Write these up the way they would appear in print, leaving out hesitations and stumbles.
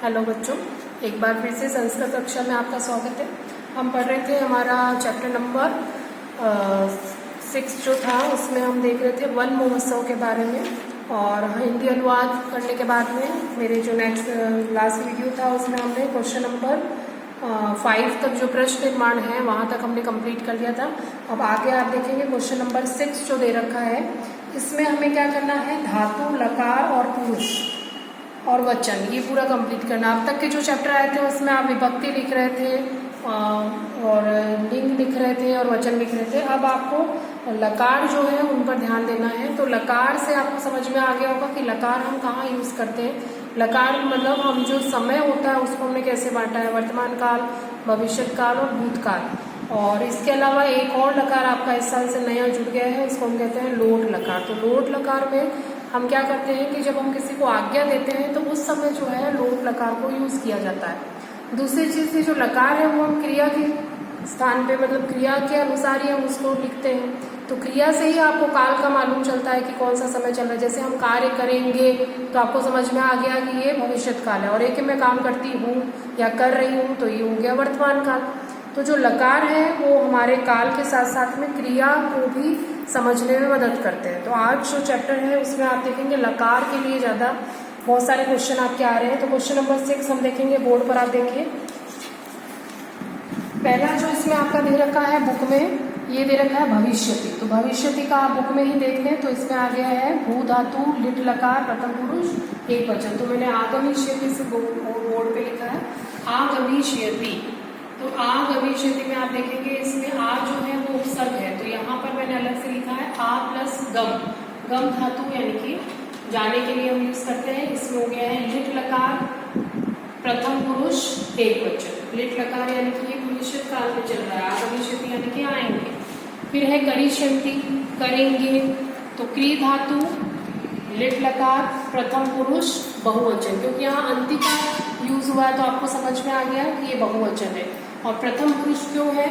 Hello बच्चों, एक बार फिर से संस्कृत कक्षा में आपका स्वागत है। हम पढ़ रहे थे हमारा चैप्टर नंबर 6 जो था, उसमें हम देख रहे थे वन महोत्सव के बारे में। और हिंदी अनुवाद करने के बाद में मेरे जो नेक्स्ट लास्ट वीडियो था उसमें हमने क्वेश्चन नंबर 5 तक जो प्रश्न निर्माण है वहाँ तक हमने कंप्लीट कर लिया था। अब आगे आप देखेंगे क्वेश्चन नंबर 6 जो दे रखा है, इसमें हमें क्या करना है, धातु, लकार और पुरुष और वचन, ये पूरा कंप्लीट करना। अब तक के जो चैप्टर आए थे उसमें आप विभक्ति लिख रहे थे और लिंग लिख रहे थे और वचन लिख रहे थे। अब आपको लकार जो है उन पर ध्यान देना है। तो लकार से आपको समझ में आ गया होगा कि लकार हम कहाँ यूज करते हैं। लकार मतलब हम जो समय होता है उसको हमने कैसे बांटा है, वर्तमान काल, भविष्य काल और भूतकाल। और इसके अलावा एक और लकार आपका इस साल से नया जुड़ गया है, इसको हम कहते हैं लोट लकार। तो लोट लकार में हम क्या करते हैं कि जब हम किसी को आज्ञा देते हैं तो उस समय जो है लोट लकार को यूज किया जाता है। दूसरी चीज जो लकार है वो हम क्रिया के स्थान पे, मतलब क्रिया के अनुसार ही हम उसको लिखते हैं। तो क्रिया से ही आपको काल का मालूम चलता है कि कौन सा समय चल रहा है। जैसे हम कार्य करेंगे तो आपको समझ में आ गया कि ये भविष्य काल है, और एक मैं काम करती हूँ या कर रही हूँ तो ये हो गया वर्तमान काल। तो जो लकार है वो हमारे काल के साथ साथ में क्रिया को भी समझने में मदद करते हैं। तो आज जो चैप्टर है उसमें आप देखेंगे लकार के लिए ज़्यादा बहुत सारे क्वेश्चन आपके आ रहे हैं। तो क्वेश्चन नंबर 6 हम देखेंगे, बोर्ड पर आप देखिए। पहला जो इसमें आपका दे रखा है बुक में, ये दे रखा है भविष्यति। तो भविष्यति का आप बुक में ही देख लें तो इसमें आ गया है भू धातु, लिट लकार, प्रथम पुरुष एक वचन। तो मैंने आगमिष्यति से बोर्ड पे लिखा है आगमिष्यति। तो आगमिष्यति में आप देखेंगे इसमें आ जो है वो उपसर्ग है, तो यहाँ पर मैंने अलग से लिखा है आ प्लस गम। गम धातु यानी कि जाने के लिए हम यूज करते हैं। इसमें हो गया है लिट लकार, प्रथम पुरुष एक वचन। लिट लकार यानी कि ये भविष्य काल में चल रहा है, आगमिष्यति यानी कि आएंगे। फिर है करिष्यन्ति, करेंगे। तो क्री धातु, लिट लकार, प्रथम पुरुष बहुवचन, क्योंकि यहाँ अंतिका यूज हुआ है तो आपको समझ में आ गया कि ये बहुवचन है। और प्रथम पुरुष क्यों है,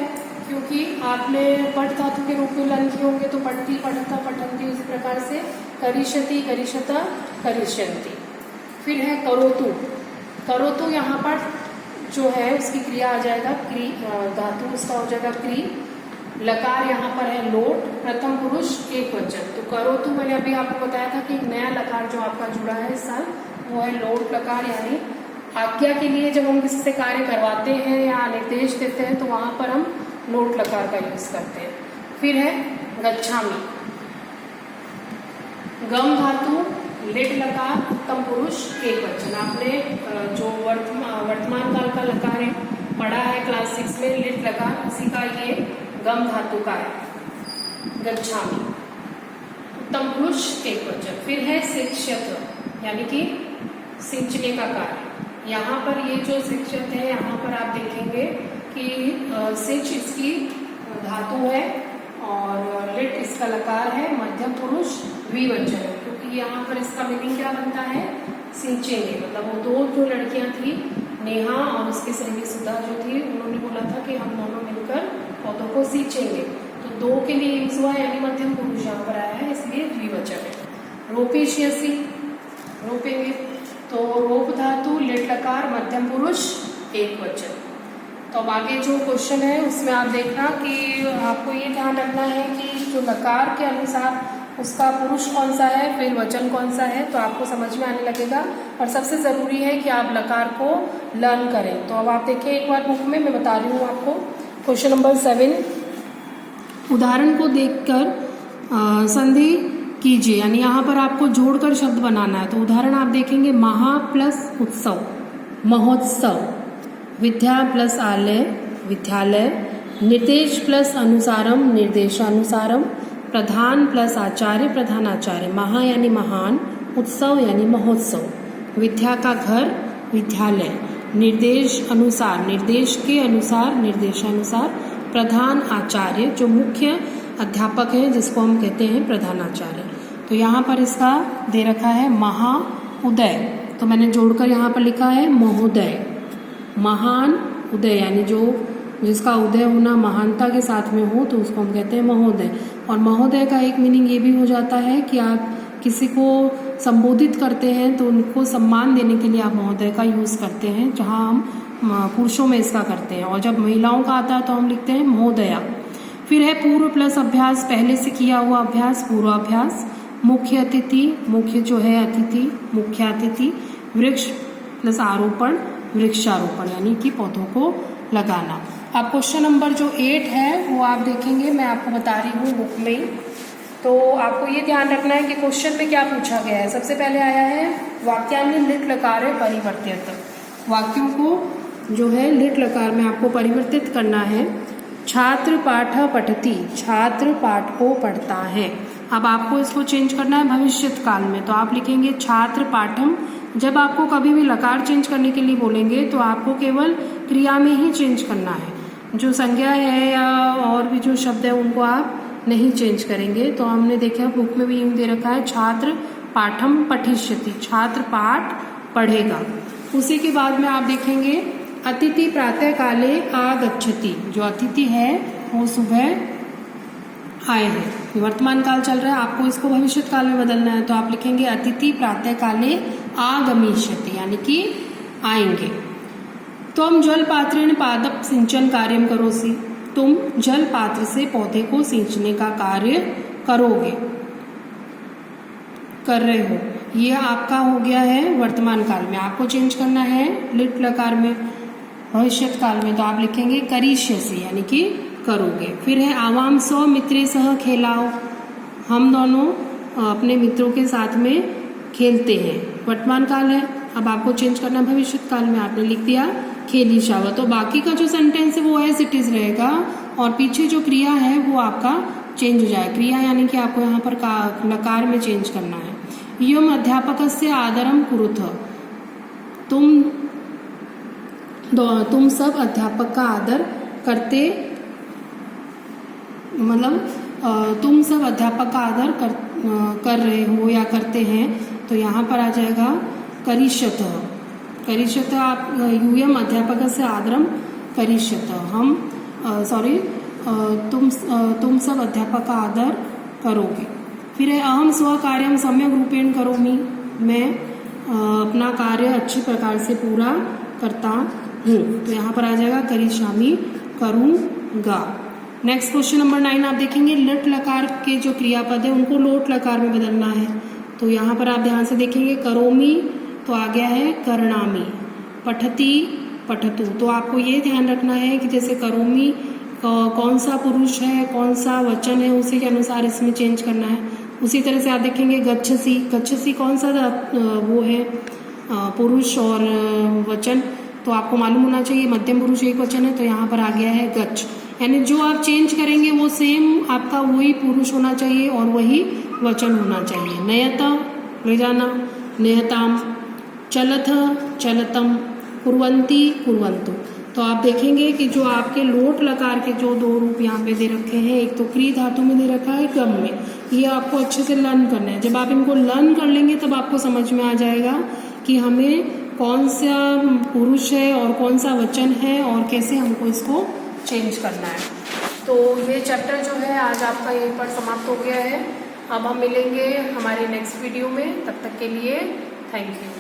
क्योंकि आपने पठ धातु के रूप में लन किए होंगे, तो पठती, पठता, पठंती, उसी प्रकार से करिष्यति, करिष्यता, करिष्यन्ति। फिर है करोतु। करोतु यहाँ पर जो है उसकी क्रिया आ जाएगा क्री, धातु उसका हो जाएगा क्री। लकार यहाँ पर है लोट, प्रथम पुरुष एक वचन। तो करोतु मैंने अभी आपको बताया था कि नया लकार जो आपका जुड़ा है इस साल वो है लोट लकार, यानी आज्ञा के लिए जब हम किसी से कार्य करवाते हैं या निर्देश देते हैं तो वहां पर हम लोट लकार का यूज करते हैं। फिर है गच्छामि। गम धातु, लिट लकार, उत्तम पुरुष एक वचन। आपने जो वर्तमान काल का लकार है पढ़ा है क्लास 6 में, लिट लकार, उसी का ये गम धातु का है गच्छामि, उत्तम पुरुष एक वचन। फिर है शिक्षक यानी कि सिंचने का कार्य। यहाँ पर ये जो शिक्षक है यहाँ पर आप देखेंगे कि सिंच इसकी धातु है और लिट इसका लकार है, मध्यम पुरुष द्विवचन है, क्योंकि यहाँ पर इसका मीनिंग क्या बनता है, सिंचेंगे। मतलब वो दो जो लड़कियां थी, नेहा और उसकी सहेली सुधा जो थी, उन्होंने बोला था कि हम दोनों मिलकर पौधों को सींचेंगे। तो दो के लिए यूज हुआ यानी मध्यम पुरुष यहाँ पर आया है, इसलिए द्विवचन है। रोपेष्यसि, रोपेंगे। तो रोप धातु, लिट लकार, मध्यम पुरुष एक वचन। तो अब आगे जो क्वेश्चन है उसमें आप देखना कि आपको ये ध्यान रखना है कि जो लकार के अनुसार उसका पुरुष कौन सा है, फिर वचन कौन सा है, तो आपको समझ में आने लगेगा। और सबसे जरूरी है कि आप लकार को लर्न करें। तो अब आप देखिए एक बार बुक में मैं बता रही हूँ आपको। क्वेश्चन नंबर 7, उदाहरण को देखकर संधि कीजिए, यानी यहाँ पर आपको जोड़कर शब्द बनाना है। तो उदाहरण आप देखेंगे, महा प्लस उत्सव, महोत्सव। विद्या प्लस आलय, विद्यालय। निर्देश प्लस अनुसारम, निर्देशानुसारम। प्रधान प्लस आचार्य, प्रधानाचार्य। महा यानी महान, उत्सव यानी महोत्सव। विद्या का घर, विद्यालय। निर्देश अनुसार, निर्देश के अनुसार, निर्देशानुसार। प्रधान आचार्य, जो मुख्य अध्यापक है जिसको हम कहते हैं प्रधानाचार्य। तो यहाँ पर इसका दे रखा है महाउदय, तो मैंने जोड़कर यहाँ पर लिखा है महोदय। महान उदय यानी जो जिसका उदय होना महानता के साथ में हो तो उसको हम कहते हैं महोदय। और महोदय का एक मीनिंग ये भी हो जाता है कि आप किसी को संबोधित करते हैं तो उनको सम्मान देने के लिए आप महोदय का यूज़ करते हैं, जहाँ हम पुरुषों में इसका करते हैं। और जब महिलाओं का आता है तो हम लिखते हैं महोदया। फिर है पूर्व प्लस अभ्यास, पहले से किया हुआ अभ्यास, पूर्वाभ्यास। मुख्य अतिथि, मुख्य जो है अतिथि, मुख्यातिथि। वृक्ष प्लस आरोपण, वृक्षारोपण यानी कि पौधों को लगाना। अब क्वेश्चन नंबर जो 8 है वो आप देखेंगे, मैं आपको बता रही हूँ बुक में ही। तो आपको ये ध्यान रखना है कि क्वेश्चन में क्या पूछा गया है। सबसे पहले आया है वाक्यान्य लिट लकार परिवर्तित। वाक्यों को जो है लिट लकार में आपको परिवर्तित करना है। छात्र पाठ पठती, छात्र पाठ को पढ़ता है। अब आपको इसको चेंज करना है भविष्यत काल में, तो आप लिखेंगे छात्र पाठम। जब आपको कभी भी लकार चेंज करने के लिए बोलेंगे तो आपको केवल क्रिया में ही चेंज करना है, जो संज्ञा है या और भी जो शब्द है उनको आप नहीं चेंज करेंगे। तो हमने देखा बुक में भी यूं दे रखा है छात्र पाठम पठिष्यति, छात्र पाठ पढ़ेगा। उसी के बाद में आप देखेंगे अतिथि प्रातः काले आगच्छति, जो अतिथि है वो सुबह आए हैं। वर्तमान काल चल रहा है, आपको इसको भविष्य काल में बदलना है, तो आप लिखेंगे अतिथि प्रातः काले आगमिष्यति यानी कि आएंगे। तुम जल पात्रेण पादप सिंचन कार्यम करोसि, तुम जल पात्र से पौधे को सींचने का कार्य करोगे, कर रहे हो। ये आपका हो गया है वर्तमान काल में। आपको चेंज करना है लिट लकार में भविष्यत काल में, तो आप लिखेंगे करिष्यसि यानी कि करोगे। फिर है आवाम स्व मित्रे सह खेलाओ, हम दोनों अपने मित्रों के साथ में खेलते हैं, वर्तमान काल है। अब आपको चेंज करना भविष्य काल में, आपने लिख दिया खेली शावा। तो बाकी का जो सेंटेंस है वो एज इट इज रहेगा और पीछे जो क्रिया है वो आपका चेंज हो जाएगा। क्रिया यानी कि आपको यहाँ पर लकार में चेंज करना है। यम अध्यापकस्य आदरम कुरुथ, तुम सब अध्यापक का आदर करते, मतलब तुम सब अध्यापक का आदर कर रहे हो या करते हैं, तो यहाँ पर आ जाएगा करिष्यत। करिष्यत आप यूयम अध्यापक से आदरम करिष्यत, हम तुम सब अध्यापक का आदर करोगे। फिर है अहम स्व कार्यम सम्यक रूपेण करोमि, मैं अपना कार्य अच्छी प्रकार से पूरा करता हूँ, तो यहाँ पर आ जाएगा करिष्यामि, करूँगा। नेक्स्ट क्वेश्चन नंबर 9 आप देखेंगे लट लकार के जो क्रियापद है उनको लोट लकार में बदलना है। तो यहाँ पर आप ध्यान से देखेंगे करोमि तो आ गया है करणामि, पठती पठतु। तो आपको ये ध्यान रखना है कि जैसे करोमि कौन सा पुरुष है, कौन सा वचन है, उसी के अनुसार इसमें चेंज करना है। उसी तरह से आप देखेंगे गच्छसि, गच्छसि कौन सा वो है पुरुष और वचन, तो आपको मालूम होना चाहिए मध्यम पुरुष एक वचन है, तो यहाँ पर आ गया है गच्छ। यानी जो आप चेंज करेंगे वो सेम आपका वही पुरुष होना चाहिए और वही वचन होना चाहिए। नयत ले जाना, नयताम, चलथ चलतम, कुर्वन्ति कुर्वन्तु। तो आप देखेंगे कि जो आपके लोट लकार के जो दो रूप यहाँ पे दे रखे हैं, एक तो क्री धातु में दे रखा है, गम में, ये आपको अच्छे से लर्न करना है। जब आप इनको लर्न कर लेंगे तब आपको समझ में आ जाएगा कि हमें कौन सा पुरुष है और कौन सा वचन है और कैसे हमको इसको चेंज करना है। तो ये चैप्टर जो है आज आपका यहीं पर समाप्त हो गया है। अब हम मिलेंगे हमारे नेक्स्ट वीडियो में, तब तक के लिए थैंक यू।